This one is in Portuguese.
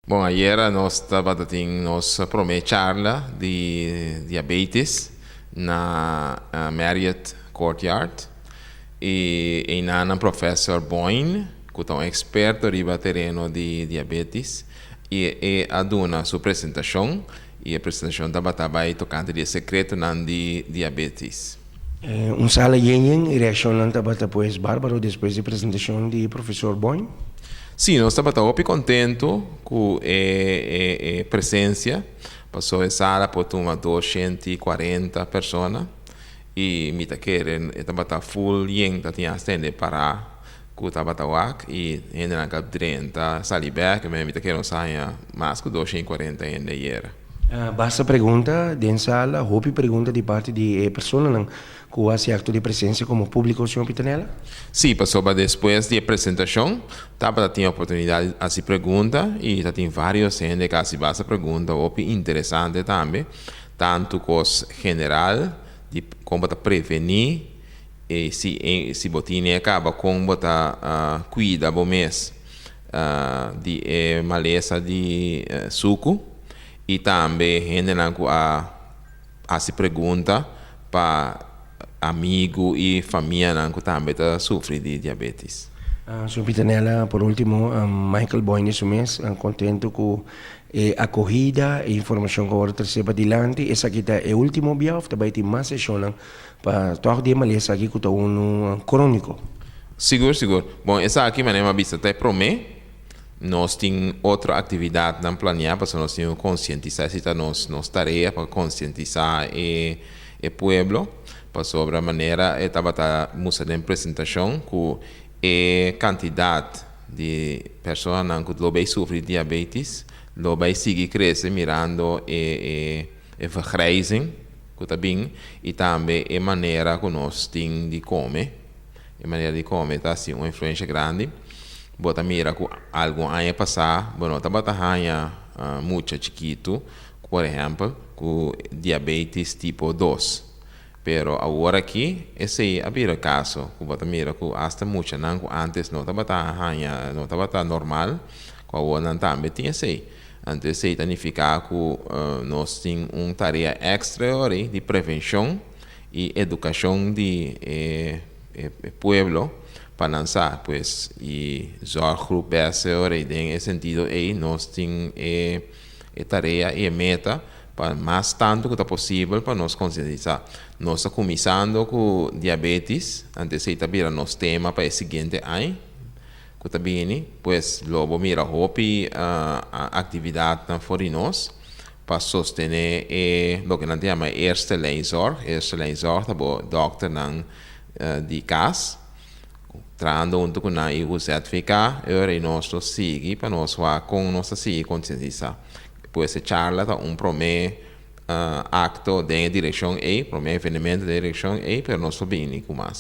Bom, ayer nós estava tendo nossa primeira charla de diabetes na Marriott Courtyard e na professor Boyne, que é um experto riba terreno de diabetes, e aduna sua apresentação e a apresentação estava tocando de secreto de diabetes. Sala yen e reação lang tabata pues Bárbaro depois da apresentação de professor Boyne. Sim, nós estamos muito contentes com a presença. Passou a sala por uma 240 pessoas e me querem estava full yen que tinha estende para que estava wak e ainda na cap 30 sali back mas me querem sair mais que 240 ainda era. Basta pergunta dentro sala, houve pergunta de parte de pessoas que esse acto de presença como público, senhor Pitanella? Sim, passou depois da apresentação, estava tendo a oportunidade de fazer pergunta e tem vários gente que fazem pergunta, interessante também, tanto com general de como prevenir e se botinha acaba com cuida bom mês de maleza de suco e também gente a se pergunta para amigo e família que também sofrem de diabetes. Senhor Pitanella, por último, Michael Boyne esse mês, contento com a corrida e informação que agora recebe adiante. Essa aqui é o último dia, também tem mais sessão para todo dia, mas aqui que está crônico. Seguro. Bom, essa aqui é uma vista até promete. Nós temos outra atividade não planeada, para nós temos conscientizar, se nossa tarefa para conscientizar o povo, para sobre a maneira, estava mostrando em apresentação que a quantidade de pessoas que sofrem de diabetes, vai seguir crescendo, mirando a vergrijzing, que está bem, e também a maneira que nós temos de comer. A maneira de comer está assim, uma influência grande. Bota mira que algo ano passado, bueno, estava muito chiquito, por exemplo, com diabetes tipo 2. Pero agora aqui, esse é o caso, que bota mira que hasta muito não antes não estava normal, que agora também tinha esse. Antes isso significa que nós temos uma tarefa extra de prevenção e educação de povo para lançar, pues, e zorggroep e nesse sentido aí nós temos a tarefa e a meta para mais tanto que é possível para nós conscientizar. Nós estamos começando com diabetes, antes de vira nosso tema para o seguinte ano, que está bem, pues, logo mira a atividade fora nós, para sostener o que nós chamamos eerste lijnzorg. Eerste lijnzorg, o doctor de casa, trando junto com o certificado, e nós seguimos para nós com nossa conscientizar. Depois se charla um primeiro acto de direção primeiro evento de direção para nós bem com mais.